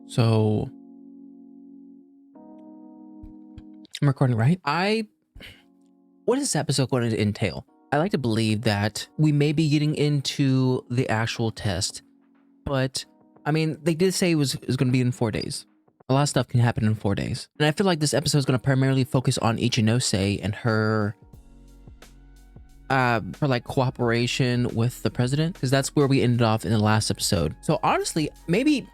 So I'm recording, right? What is this episode going to entail? I like to believe that we may be getting into the actual test, but I mean, they did say it was going to be in 4 days. A lot of stuff can happen in 4 days. And I feel like this episode is going to primarily focus on Ichinose and her like cooperation with the president, because that's where we ended off in the last episode. So honestly, maybe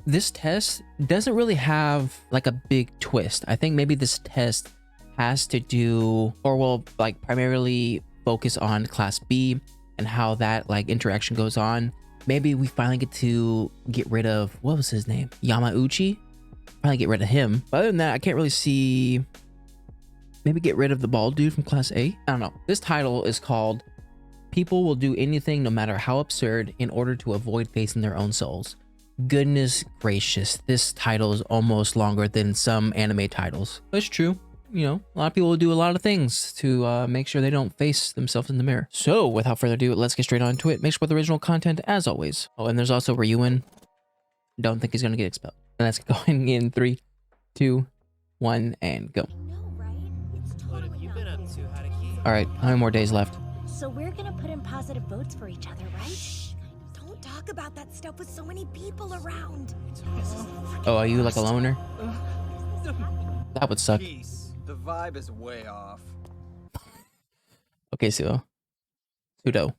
this test doesn't really have like a big twist. I think maybe this test has to do, or will like primarily focus on class B and how that like interaction goes on. Maybe we finally get rid of, what was his name? Yamauchi? Finally get rid of him. But other than that, I can't really see. Maybe get rid of the bald dude from class A? I don't know. This title is called People Will Do Anything No Matter How Absurd in Order to Avoid Facing Their Own Souls. Goodness gracious, this title is almost longer than some anime titles. But it's true. You know, a lot of people will do a lot of things to make sure they don't face themselves in the mirror. So without further ado, let's get straight on to it. Make sure with original content as always. Oh, and there's also Ryuin. Don't think he's going to get expelled. And that's going in 3, 2, 1, and go. All right, how many more days left? So we're gonna put in positive votes for each other, right? Shh. Don't talk about that stuff with so many people around. Oh, are you like a loner? That would suck. Peace. The vibe is way off. Okay, Pseudo. The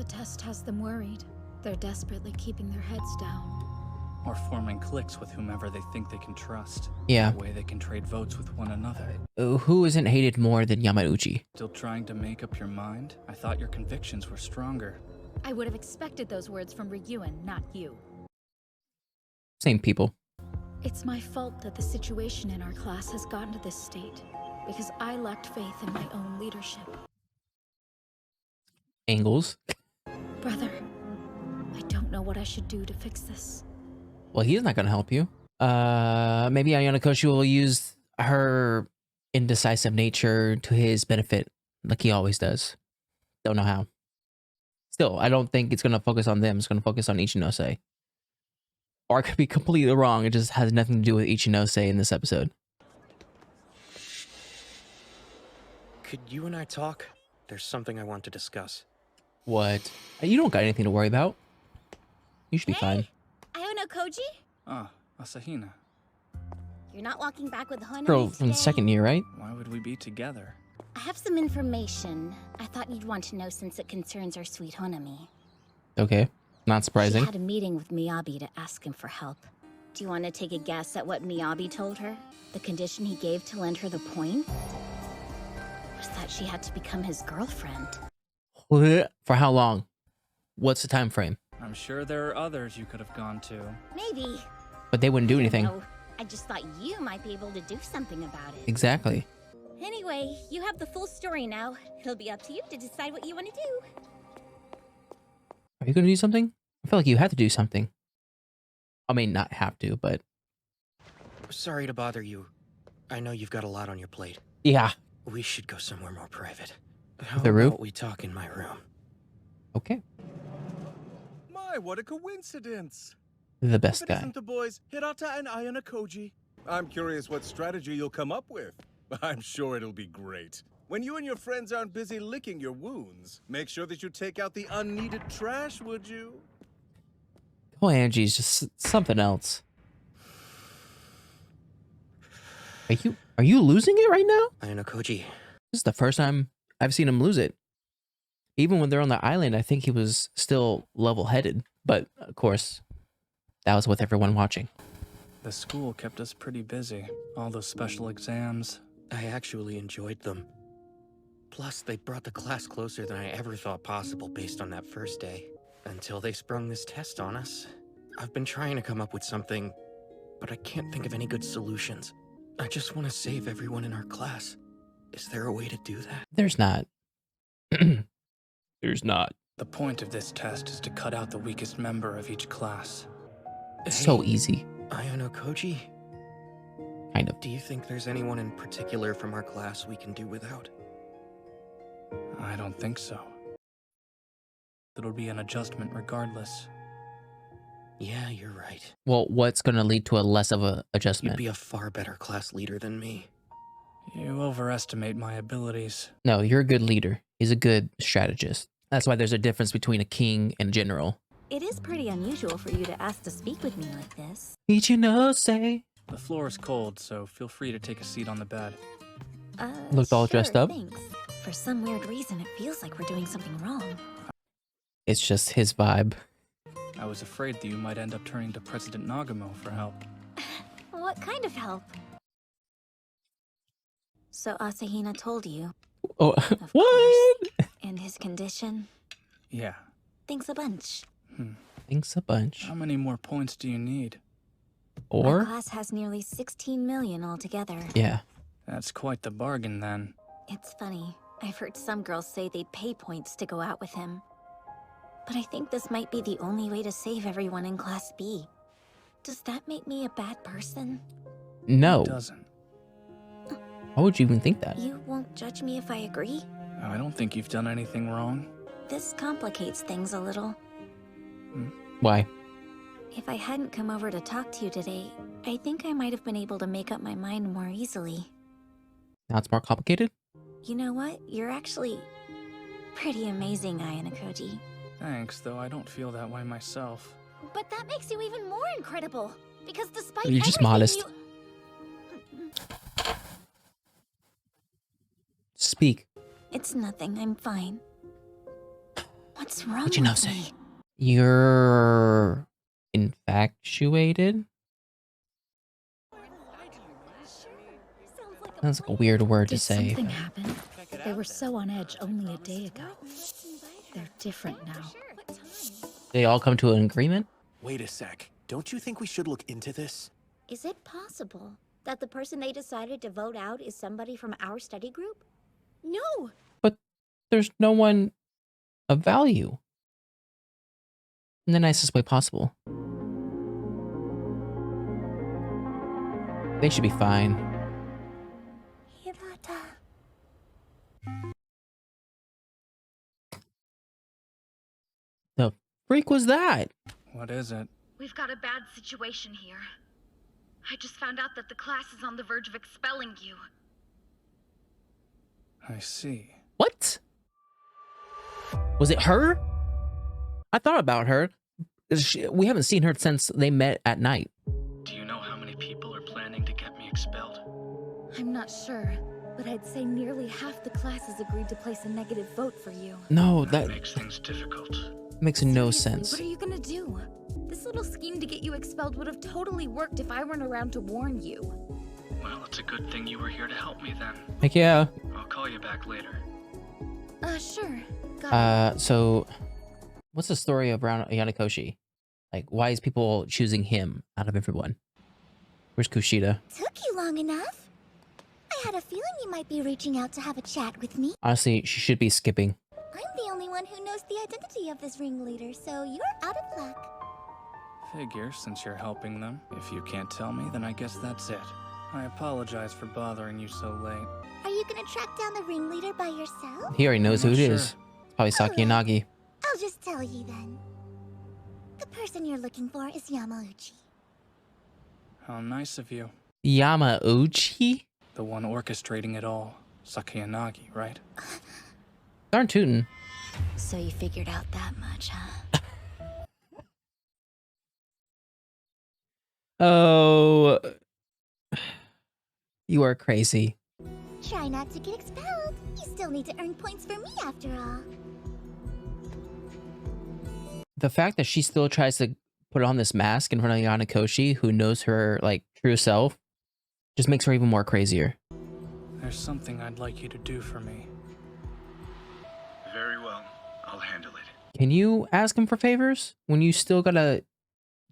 test has them worried. They're desperately keeping their heads down. Or forming cliques with whomever they think they can trust. Yeah. That way they can trade votes with one another. Who isn't hated more than Yamauchi? Still trying to make up your mind? I thought your convictions were stronger. I would have expected those words from Ryuin, not you. Same people. It's my fault that the situation in our class has gotten to this state, because I lacked faith in my own leadership. Angles. Brother, I don't know what I should do to fix this. Well, he's not going to help you. Maybe Ayano Koshi will use her indecisive nature to his benefit, like he always does. Don't know how. Still, I don't think it's going to focus on them. It's going to focus on Ichinose. Or I could be completely wrong. It just has nothing to do with Ichinose in this episode. Could you and I talk? There's something I want to discuss. What? You don't got anything to worry about. You should be fine. Iono Koji? Ah, Asahina. You're not walking back with Honami Girl from the today? second year, right? Why would we be together? I have some information I thought you'd want to know since it concerns our sweet Honami. Okay. Not surprising. She had a meeting with Miyabi to ask him for help. Do you want to take a guess at what Miyabi told her? The condition he gave to lend her the point? Was that she had to become his girlfriend. For how long? What's the time frame? I'm sure there are others you could have gone to. Maybe. But they wouldn't do I don't anything. know. I just thought you might be able to do something about it. Exactly. Anyway, you have the full story now. It'll be up to you to decide what you want to do. Are you going to do something? I feel like you have to do something. I mean, not have to, but... Sorry to bother you. I know you've got a lot on your plate. Yeah. We should go somewhere more private. How The roof? about we talk in my room? Okay. My, what a coincidence. The best If it guy. isn't the boys, Hirata and Ayano Koji. I'm curious what strategy you'll come up with. I'm sure it'll be great. When you and your friends aren't busy licking your wounds, make sure that you take out the unneeded trash, would you? Oh, Angie's just something else. Are you losing it right now? Ayano Koji. This is the first time I've seen him lose it. Even when they're on the island, I think he was still level-headed. But, of course, that was with everyone watching. The school kept us pretty busy. All those special exams. I actually enjoyed them. Plus, they brought the class closer than I ever thought possible based on that first day. Until they sprung this test on us. I've been trying to come up with something, but I can't think of any good solutions. I just want to save everyone in our class. Is there a way to do that? There's not. There's not. The point of this test is to cut out the weakest member of each class. It's so easy. Ayano Koji, Kind of. do you think there's anyone in particular from our class we can do without? I don't think so. It'll be an adjustment regardless. Yeah, you're right. Well, what's going to lead to a less of a You'd adjustment? be a far better class leader than me. You overestimate my abilities. No, you're a good leader. He's a good strategist. That's why there's a difference between a king and a general. It is pretty unusual for you to ask to speak with me like this. Ichinose. The floor is cold, so feel free to take a seat on the bed. Looked all dressed up. Thanks. For some weird reason, it feels like we're doing something wrong. It's just his vibe. I was afraid that you might end up turning to President Nagumo for help. What kind of help? So Asahina told you. Oh, Of what? course. And his condition? Yeah. Thanks a bunch. Thanks a bunch. How many more points do you need? My Or, class has nearly 16 million altogether. yeah. That's quite the bargain, then. It's funny. I've heard some girls say they'd pay points to go out with him. But I think this might be the only way to save everyone in Class B. Does that make me a bad person? No. It doesn't. Why would you even think that? You won't judge me if I agree? I don't think you've done anything wrong. This complicates things a little. Why? If I hadn't come over to talk to you today, I think I might have been able to make up my mind more easily. Now it's more complicated? You know what? You're actually pretty amazing, Ayanokoji. Thanks, though I don't feel that way myself. But that makes you even more incredible. Because despite You're just everything modest. Speak. It's nothing, I'm fine. What's wrong What you know with say? me? You're infatuated? That's like a weird word to Did say. something happen? They were so on edge only a day ago. They're different now. They all come to an agreement? Wait a sec. Don't you think we should look into this? Is it possible that the person they decided to vote out is somebody from our study group? No! But there's no one of value. In the nicest way possible. They should be fine. Hirata. The freak was that? What is it? We've got a bad situation here. I just found out that the class is on the verge of expelling you. I see. What? Was it her? I thought about her. We haven't seen her since they met at night. Do you know how many people are planning to get me expelled? I'm not sure, but I'd say nearly half the class has agreed to place a negative vote for you. No, That that makes things difficult. makes no Seriously, sense. What are you gonna do? This little scheme to get you expelled would have totally worked if I weren't around to warn you. Well, it's a good thing you were here to help me then. Heck yeah. I'll call you back later. Sure. Got it. So what's the story around Yanakoshi? Like, why is people choosing him out of everyone? Where's Kushida? Took you long enough. I had a feeling you might be reaching out to have a chat with me. Honestly, she should be skipping. I'm the only one who knows the identity of this ringleader, so you're out of luck. Figure, since you're helping them. If you can't tell me, then I guess that's it. I apologize for bothering you so late. Are you gonna track down the ringleader by yourself? He already knows who I'm it not is. sure. Probably Saki and Nagi. I'll just tell you then. The person you're looking for is Yamauchi. How nice of you. Yamauchi? The one orchestrating it all. Sakayanagi, right? Darn tootin'. So you figured out that much, huh? Oh. You are crazy. Try not to get expelled. You still need to earn points for me after all. The fact that she still tries to put on this mask in front of Yanakoshi, who knows her, like, true self, just makes her even more crazier. There's something I'd like you to do for me. Very well. I'll handle it. Can you ask him for favors when you still gotta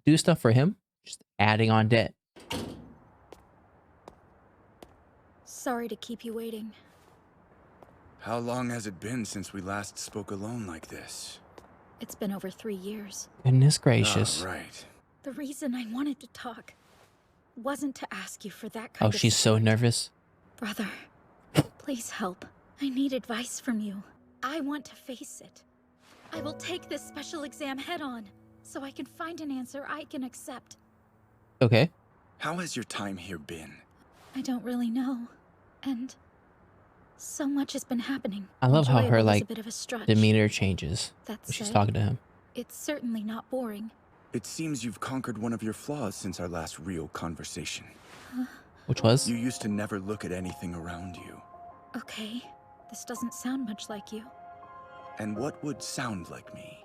do stuff for him? Just adding on debt. Sorry to keep you waiting. How long has it been since we last spoke alone like this? It's been over 3 years. Goodness gracious. Ah, right. The reason I wanted to talk wasn't to ask you for that kind Oh, of she's so support. nervous. Brother, please help. I need advice from you. I want to face it. I will take this special exam head on. so I can find an answer I can accept. Okay. How has your time here been? I don't really know. And so much has been happening. I love how her, Enjoyable is like, a bit of a stretch. demeanor changes That when she's said, talking to him. it's certainly not boring. It seems you've conquered one of your flaws since our last real conversation. Which was? You used to never look at anything around you. Okay, this doesn't sound much like you. And what would sound like me?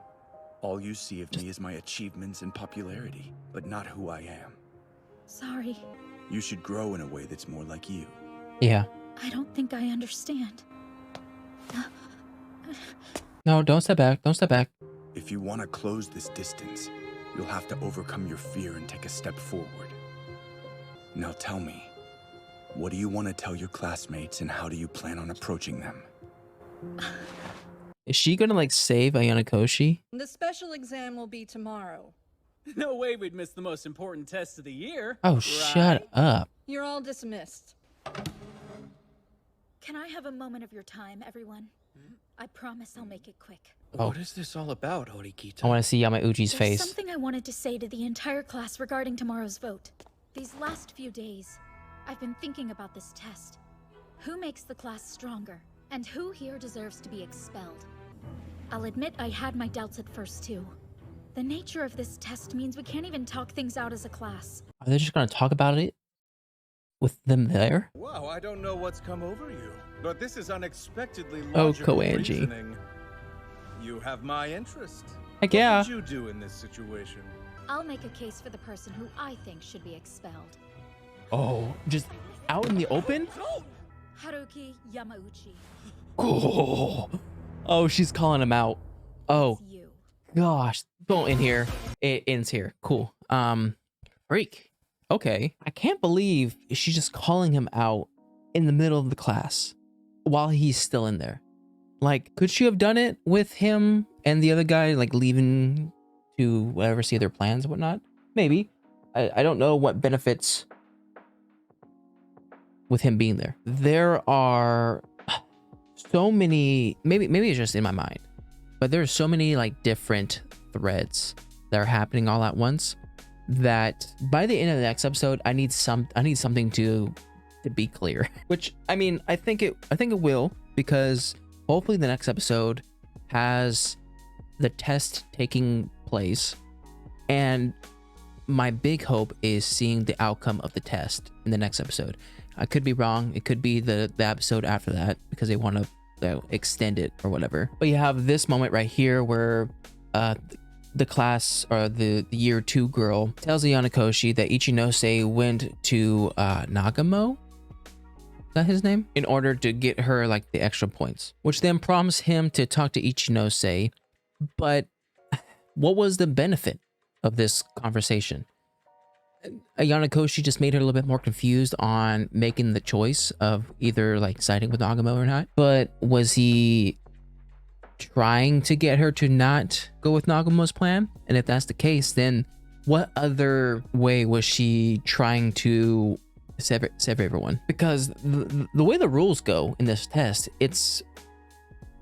All you see of me is my achievements and popularity, but not who I am. Sorry, You should grow in a way that's more like you. Yeah. I don't think I understand. No, don't step back. Don't step back. If you want to close this distance, you'll have to overcome your fear and take a step forward. Now tell me, what do you want to tell your classmates and how do you plan on approaching them? Is she gonna, like, save Ayana Koshi? The special exam will be tomorrow. No way we'd miss the most important test of the year. Oh, right? shut up. You're all dismissed. Can I have a moment of your time, everyone? I promise I'll make it quick. Oh. What is this all about, Horikita? I want to see Yamauchi's There's face. something I wanted to say to the entire class regarding tomorrow's vote. These last few days, I've been thinking about this test. Who makes the class stronger? And who here deserves to be expelled? I'll admit I had my doubts at first too. The nature of this test means we can't even talk things out as a class. Are they just gonna talk about it with them there? Wow, I don't know what's come over you, but this is unexpectedly Oh, logical Koanji. reasoning. You have my interest. Heck yeah. What would you do in this situation? I'll make a case for the person who I think should be expelled. Oh, just out in the open? Haruki Yamauchi. Oh, oh, she's calling him out. Oh, It's you. gosh. Don't end here. It ends here. Cool. Freak. Okay. I can't believe she's just calling him out in the middle of the class while he's still in there. Like, could she have done it with him and the other guy, like, leaving to whatever, see their plans and whatnot? Maybe. I don't know what benefits with him being there. There are so many, maybe it's just in my mind, but there's so many, like, different threads that are happening all at once that by the end of the next episode, I need something to be clear. Which, I mean, I think it will, because hopefully the next episode has the test taking place, and my big hope is seeing the outcome of the test in the next episode. I could be wrong. It could be the episode after that, because they want to extend it or whatever. But you have this moment right here where the class, or the year 2 girl, tells Ayana Koshi that Ichinose went to Nagumo, is that his name, in order to get her, like, the extra points, which then prompts him to talk to Ichinose. But what was the benefit of this conversation? Ayana Koshi just made her a little bit more confused on making the choice of either, like, siding with Nagumo or not. But was he trying to get her to not go with Nagumo's plan? And if that's the case, then what other way was she trying to save everyone? Because the way the rules go in this test, it's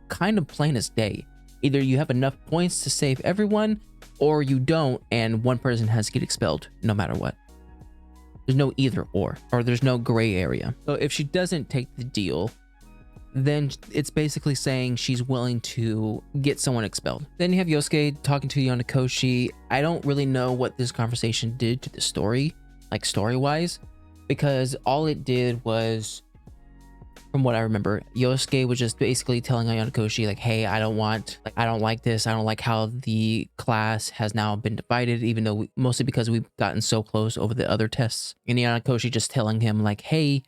kind of plain as day. Either you have enough points to save everyone, or you don't, and one person has to get expelled no matter what. There's no either or there's no gray area. So if she doesn't take the deal, then it's basically saying she's willing to get someone expelled. Then you have Yosuke talking to Ayana Koshi. I don't really know what this conversation did to the story, like story-wise, because all it did was, from what I remember, Yosuke was just basically telling Ayana Koshi, like, hey, I don't like this. I don't like how the class has now been divided, even though mostly because we've gotten so close over the other tests. And Ayana Koshi just telling him, like, hey,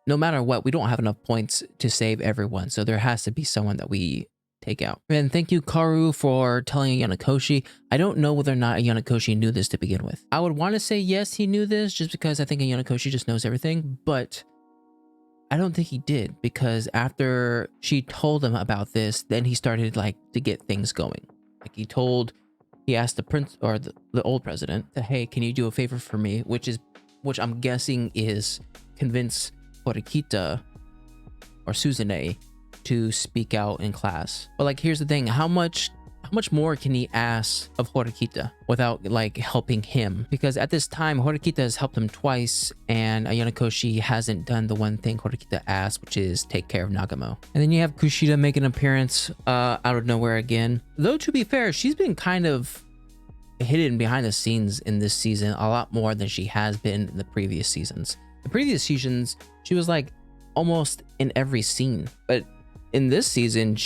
no matter what, we don't have enough points to save everyone. So there has to be someone that we take out. And thank you, Karu, for telling Ayana Koshi. I don't know whether or not Ayana Koshi knew this to begin with. I would want to say yes, he knew this, just because I think Ayana Koshi just knows everything, but I don't think he did, because after she told him about this, then he started, like, to get things going. Like, he asked the prince, or the old president, that, hey, can you do a favor for me? Which I'm guessing is convince Horikita or Suzune to speak out in class. But, like, here's the thing, how much how much more can he ask of Horikita without like helping him? Because at this time, Horikita has helped him twice, and Ayano Koshi hasn't done the one thing Horikita asked, which is take care of Nagumo. And then you have Kushida make an appearance out of nowhere again. Though to be fair, she's been kind of hidden behind the scenes in this season a lot more than she has been in the previous seasons. The previous seasons, she was like almost in every scene, but in this season,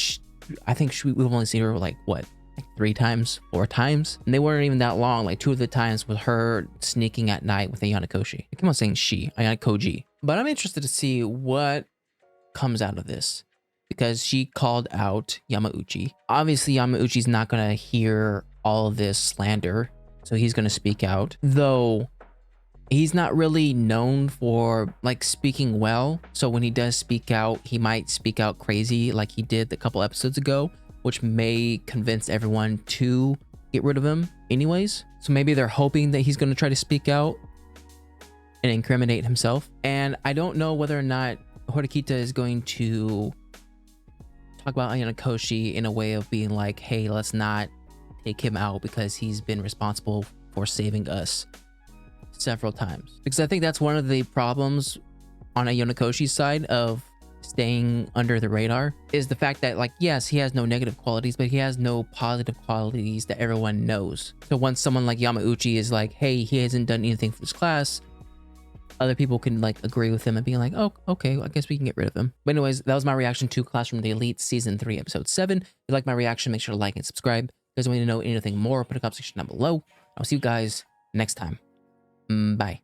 I think we've only seen her like what, like 3 times, 4 times, and they weren't even that long. Like 2 of the times with her sneaking at night with Ayano Koshi. I keep on saying Ayano Koji. But I'm interested to see what comes out of this, because she called out Yamauchi. Obviously, Yamauchi's not gonna hear all of this slander, so he's gonna speak out. Though he's not really known for like speaking well, so when he does speak out, he might speak out crazy like he did a couple episodes ago, which may convince everyone to get rid of him anyways. So maybe they're hoping that he's going to try to speak out and incriminate himself. And I don't know whether or not Horikita is going to talk about Ayano Koshi in a way of being like, hey, let's not take him out because he's been responsible for saving us several times. Because I think that's one of the problems on Ayano Koshi's side of staying under the radar, is the fact that, like, yes, he has no negative qualities, but he has no positive qualities that everyone knows. So once someone like Yamauchi is like, hey, he hasn't done anything for this class, other people can like agree with him and be like, oh, okay, well, I guess we can get rid of him. But anyways, that was my reaction to Classroom of the Elite Season 3, Episode 7. If you like my reaction, make sure to like and subscribe. If you guys want me to know anything more, put a comment section down below. I'll see you guys next time. Bye.